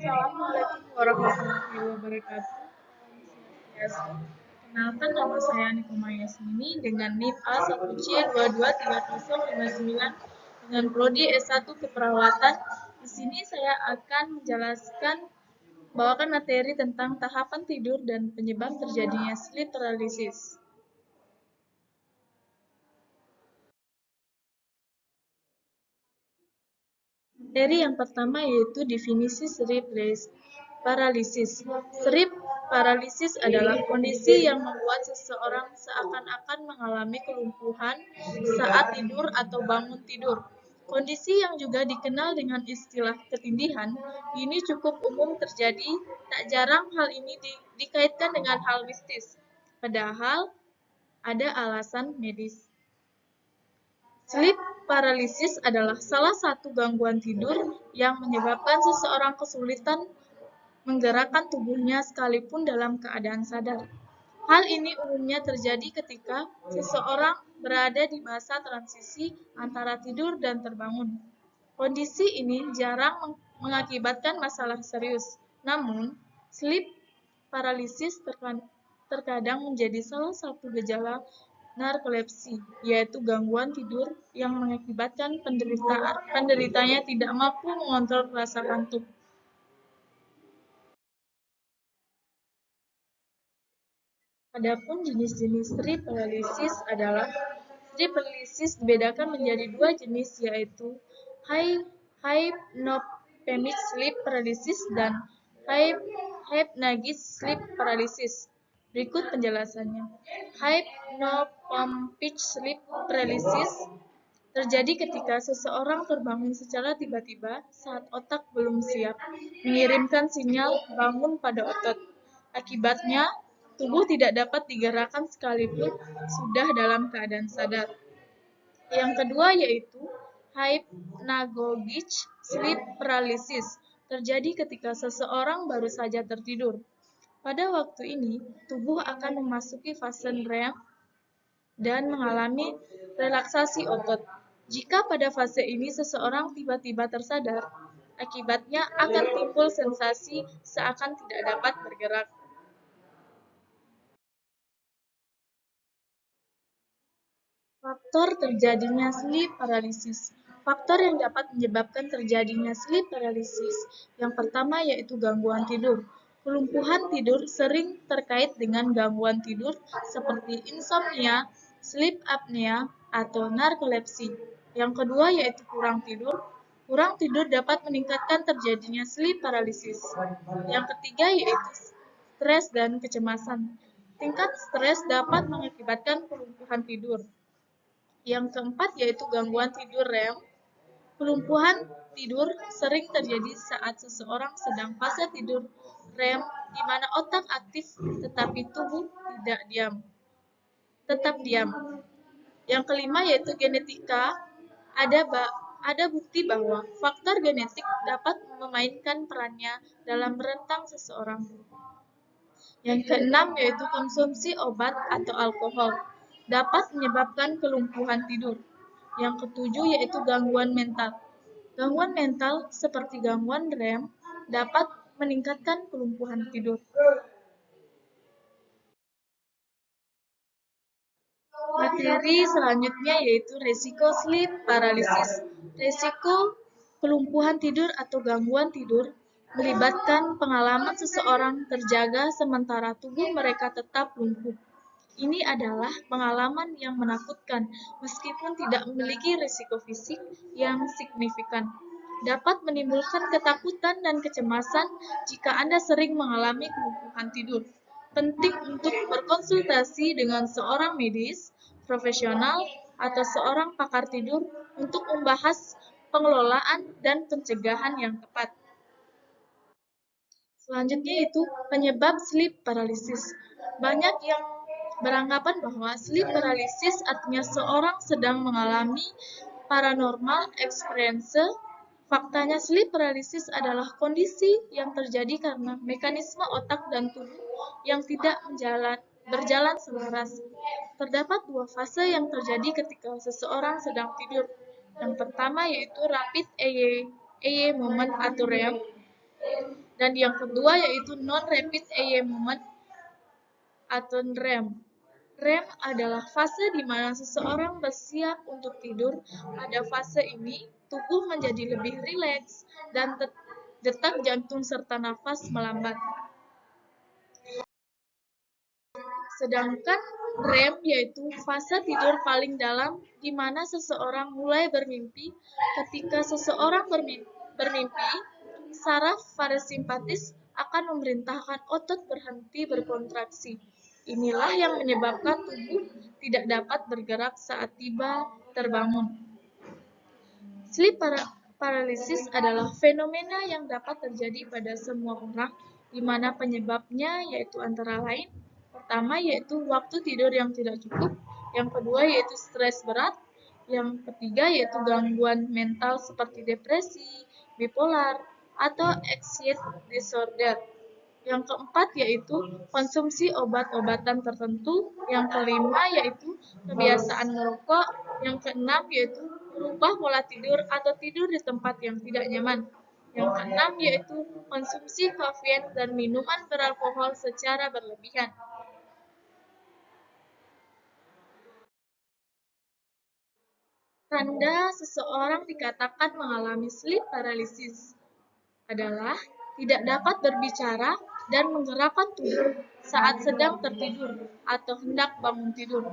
Assalamualaikum warahmatullahi wabarakatuh. Swastiastu. Perkenalkan, nama saya Nikoma Yasmini dengan NIM A1C223059 dengan prodi S1 Keperawatan. Di sini saya akan menjelaskan bawakan materi tentang tahapan tidur dan penyebab terjadinya sleep paralysis. Materi yang pertama yaitu definisi sleep paralysis. Sleep paralysis adalah kondisi yang membuat seseorang seakan-akan mengalami kelumpuhan saat tidur atau bangun tidur. Kondisi yang juga dikenal dengan istilah ketindihan, ini cukup umum terjadi, tak jarang hal ini dikaitkan dengan hal mistis. Padahal ada alasan medis. Sleep paralysis adalah salah satu gangguan tidur yang menyebabkan seseorang kesulitan menggerakkan tubuhnya sekalipun dalam keadaan sadar. Hal ini umumnya terjadi ketika seseorang berada di masa transisi antara tidur dan terbangun. Kondisi ini jarang mengakibatkan masalah serius. Namun, sleep paralysis terkadang menjadi salah satu gejala narkolepsi, yaitu gangguan tidur yang mengakibatkan penderitanya tidak mampu mengontrol rasa kantuk. Adapun jenis-jenis sleep paralysis adalah sleep paralysis dibedakan menjadi dua jenis, yaitu hypnopemic sleep paralysis dan hypnagogic sleep paralysis. Berikut penjelasannya. Hypnopompic sleep paralysis terjadi ketika seseorang terbangun secara tiba-tiba saat otak belum siap mengirimkan sinyal bangun pada otot. Akibatnya, tubuh tidak dapat digerakkan sekalipun sudah dalam keadaan sadar. Yang kedua yaitu hypnagogic sleep paralysis, terjadi ketika seseorang baru saja tertidur. Pada waktu ini, tubuh akan memasuki fase REM dan mengalami relaksasi otot. Jika pada fase ini seseorang tiba-tiba tersadar, akibatnya akan timbul sensasi seakan tidak dapat bergerak. Faktor terjadinya sleep paralysis. Faktor yang dapat menyebabkan terjadinya sleep paralysis yang pertama yaitu gangguan tidur. Kelumpuhan tidur sering terkait dengan gangguan tidur seperti insomnia, sleep apnea, atau narkolepsi. Yang kedua yaitu kurang tidur. Kurang tidur dapat meningkatkan terjadinya sleep paralysis. Yang ketiga yaitu stres dan kecemasan. Tingkat stres dapat mengakibatkan kelumpuhan tidur. Yang keempat yaitu gangguan tidur REM. Kelumpuhan tidur sering terjadi saat seseorang sedang fase tidur REM di mana otak aktif tetapi tubuh tetap diam. Yang kelima yaitu genetika. Ada bukti bahwa faktor genetik dapat memainkan perannya dalam merentang seseorang. Yang keenam yaitu konsumsi obat atau alkohol dapat menyebabkan kelumpuhan tidur. Yang ketujuh yaitu gangguan mental. Gangguan mental seperti gangguan REM dapat meningkatkan kelumpuhan tidur. Materi selanjutnya yaitu resiko sleep paralysis. Resiko kelumpuhan tidur atau gangguan tidur melibatkan pengalaman seseorang terjaga sementara tubuh mereka tetap lumpuh. Ini adalah pengalaman yang menakutkan meskipun tidak memiliki risiko fisik yang signifikan. Dapat menimbulkan ketakutan dan kecemasan jika Anda sering mengalami kelumpuhan tidur. Penting untuk berkonsultasi dengan seorang medis, profesional, atau seorang pakar tidur untuk membahas pengelolaan dan pencegahan yang tepat. Selanjutnya itu penyebab sleep paralysis. Banyak yang beranggapan bahwa sleep paralysis artinya seorang sedang mengalami paranormal experience. Faktanya sleep paralysis adalah kondisi yang terjadi karena mekanisme otak dan tubuh yang tidak berjalan selaras. Terdapat dua fase yang terjadi ketika seseorang sedang tidur. Yang pertama yaitu rapid eye movement atau REM Dan yang kedua yaitu non-rapid eye movement atau REM. REM adalah fase di mana seseorang bersiap untuk tidur. Pada fase ini, tubuh menjadi lebih rileks dan detak jantung serta nafas melambat. Sedangkan REM yaitu fase tidur paling dalam di mana seseorang mulai bermimpi. Ketika seseorang bermimpi, saraf parasimpatis akan memerintahkan otot berhenti berkontraksi. Inilah yang menyebabkan tubuh tidak dapat bergerak saat tiba terbangun. Sleep paralysis adalah fenomena yang dapat terjadi pada semua orang, di mana penyebabnya yaitu antara lain, pertama yaitu waktu tidur yang tidak cukup, yang kedua yaitu stres berat, yang ketiga yaitu gangguan mental seperti depresi, bipolar, atau anxiety disorder. Yang keempat yaitu konsumsi obat-obatan tertentu. Yang kelima yaitu kebiasaan merokok. Yang keenam yaitu merubah pola tidur atau tidur di tempat yang tidak nyaman. Yang keenam yaitu konsumsi kafein dan minuman beralkohol secara berlebihan. Tanda seseorang dikatakan mengalami sleep paralysis adalah tidak dapat berbicara dan menggerakkan tubuh saat sedang tertidur atau hendak bangun tidur.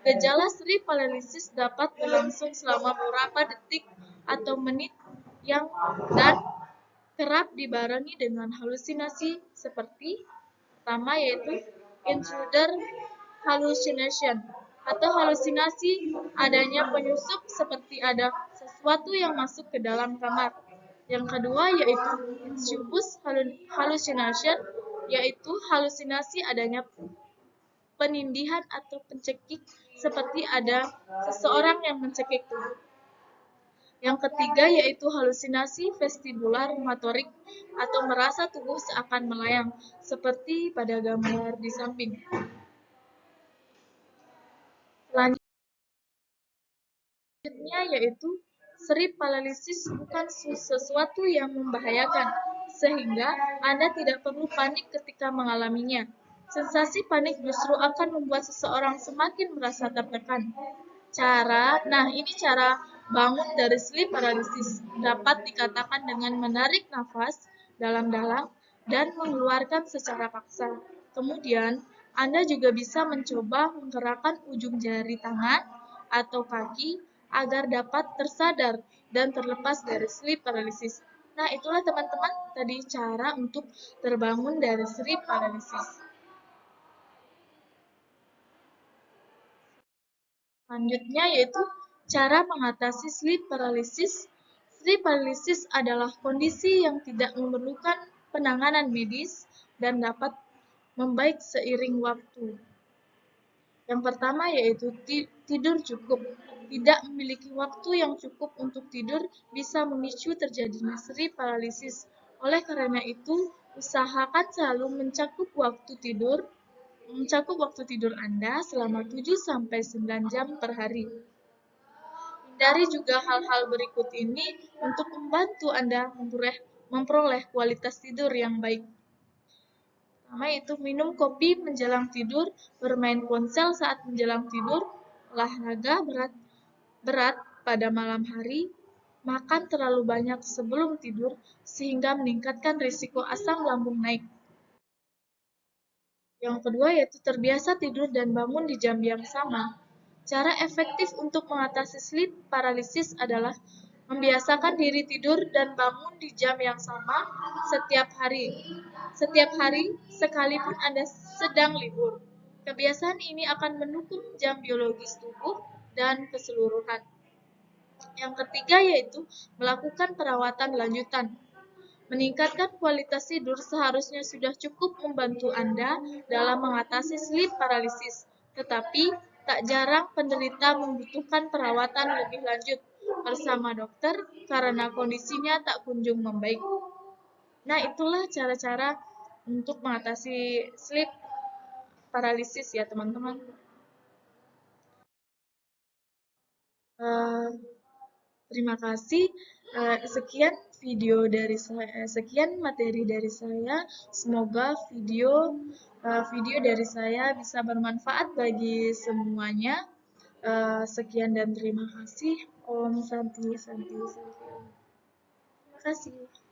Gejala sleep paralysis dapat berlangsung selama beberapa detik atau menit dan kerap dibarengi dengan halusinasi seperti pertama yaitu intruder hallucination atau halusinasi adanya penyusup seperti ada sesuatu yang masuk ke dalam kamar. Yang kedua yaitu incubus hallucination, yaitu halusinasi adanya penindihan atau pencekik seperti ada seseorang yang mencekik tubuh. Yang ketiga yaitu halusinasi vestibular motorik atau merasa tubuh seakan melayang seperti pada gambar di samping. Selanjutnya yaitu sleep paralysis bukan sesuatu yang membahayakan, sehingga Anda tidak perlu panik ketika mengalaminya. Sensasi panik justru akan membuat seseorang semakin merasa tertekan. Ini cara bangun dari sleep paralysis dapat dikatakan dengan menarik nafas dalam-dalam dan mengeluarkan secara paksa. Kemudian, Anda juga bisa mencoba menggerakkan ujung jari tangan atau kaki agar dapat tersadar dan terlepas dari sleep paralysis. Nah, itulah teman-teman tadi cara untuk terbangun dari sleep paralysis. Selanjutnya yaitu cara mengatasi sleep paralysis. Sleep paralysis adalah kondisi yang tidak memerlukan penanganan medis dan dapat membaik seiring waktu. Yang pertama yaitu tidur cukup. Tidak memiliki waktu yang cukup untuk tidur bisa memicu terjadinya sleep paralysis. Oleh karena itu, usahakan selalu mencakup waktu tidur Anda selama 7-9 jam per hari. Hindari juga hal-hal berikut ini untuk membantu Anda memperoleh kualitas tidur yang baik. Pertama yaitu minum kopi menjelang tidur, bermain ponsel saat menjelang tidur, olahraga berat pada malam hari, makan terlalu banyak sebelum tidur sehingga meningkatkan risiko asam lambung naik. Yang kedua yaitu terbiasa tidur dan bangun di jam yang sama. Cara efektif untuk mengatasi sleep paralysis adalah membiasakan diri tidur dan bangun di jam yang sama setiap hari. Setiap hari, sekalipun Anda sedang libur. Kebiasaan ini akan mendukung jam biologis tubuh dan keseluruhan. Yang ketiga yaitu melakukan perawatan lanjutan. Meningkatkan kualitas tidur seharusnya sudah cukup membantu Anda dalam mengatasi sleep paralysis, tetapi tak jarang penderita membutuhkan perawatan lebih lanjut bersama dokter karena kondisinya tak kunjung membaik. Nah, itulah cara-cara untuk mengatasi sleep paralysis ya, teman-teman. Terima kasih. Sekian video dari saya, sekian materi dari saya. Semoga video dari saya bisa bermanfaat bagi semuanya. Sekian dan terima kasih. Om Santi Santi Santi. Terima kasih.